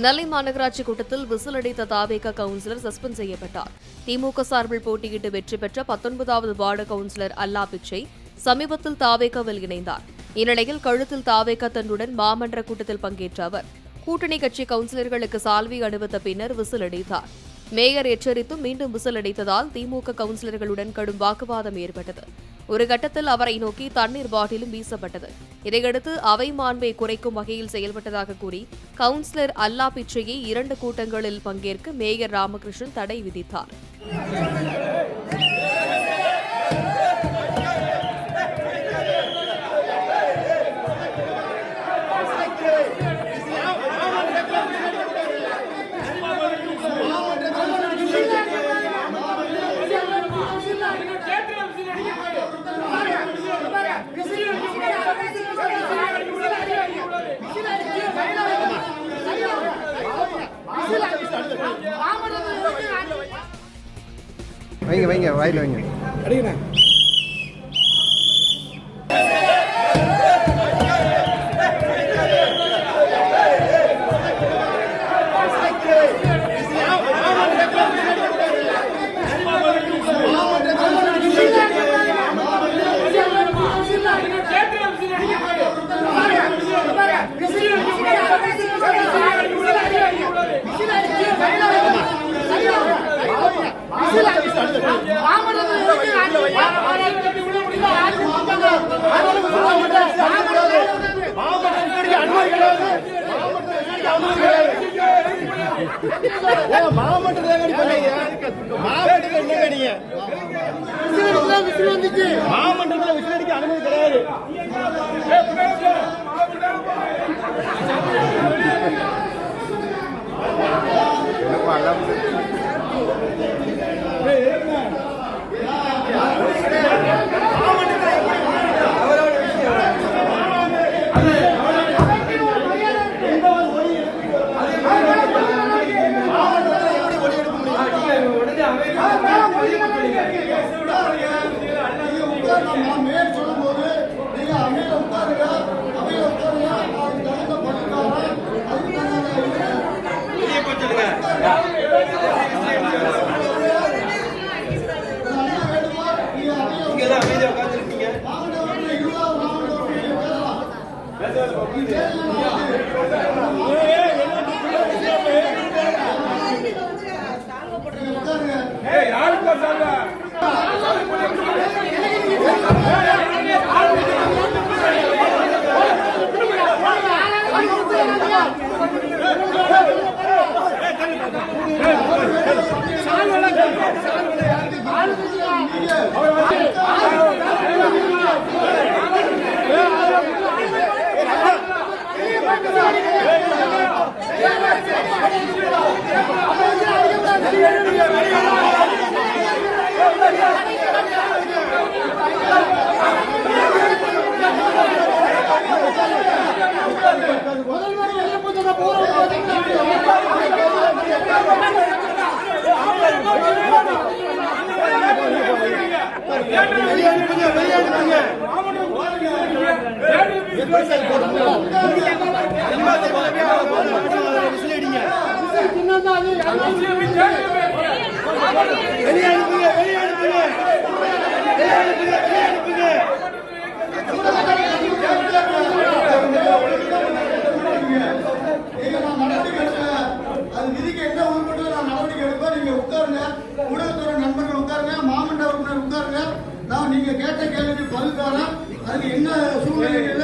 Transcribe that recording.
நெல்லை மாநகராட்சி கூட்டத்தில் விசில் அடித்த தாவேக கவுன்சிலர் சஸ்பெண்ட் செய்யப்பட்டார். திமுக சார்பில் போட்டியிட்டு வெற்றி பெற்ற 19வது வார்டு கவுன்சிலர் அல்லா பிச்சை சமீபத்தில் தாவேகவில் இணைந்தார். இந்நிலையில் கழுத்தில் தாவேக தன்னுடன் மாமன்ற கூட்டத்தில் பங்கேற்ற அவர் கூட்டணி கட்சி கவுன்சிலர்களுக்கு சால்வை அணிவித்த பின்னர் விசில் அடித்தார். மேயர் எச்சரித்தும் மீண்டும் விசில் அடித்ததால் திமுக கவுன்சிலர்களுடன் கடும் வாக்குவாதம் ஏற்பட்டது. ஒரு கட்டத்தில் அவரை நோக்கி தண்ணீர் பாட்டிலும் வீசப்பட்டது. இதையடுத்து அவை மாண்பை குறைக்கும் வகையில் செயல்பட்டதாக கூறி கவுன்சிலர் அல்லா பிச்சையை 2 கூட்டங்களில் பங்கேற்க மேயர் ராமகிருஷ்ணன் தடை விதித்தார். வைங்க வைங்க வாயில வைங்க அடிங்கண்ணா. மாமன்றத்தில் விசிலடிக்க அனுமதி கிடையாது. நீங்க கேட்ட கேள்வி பதில் அதுக்கு என்ன சூழ்நிலையில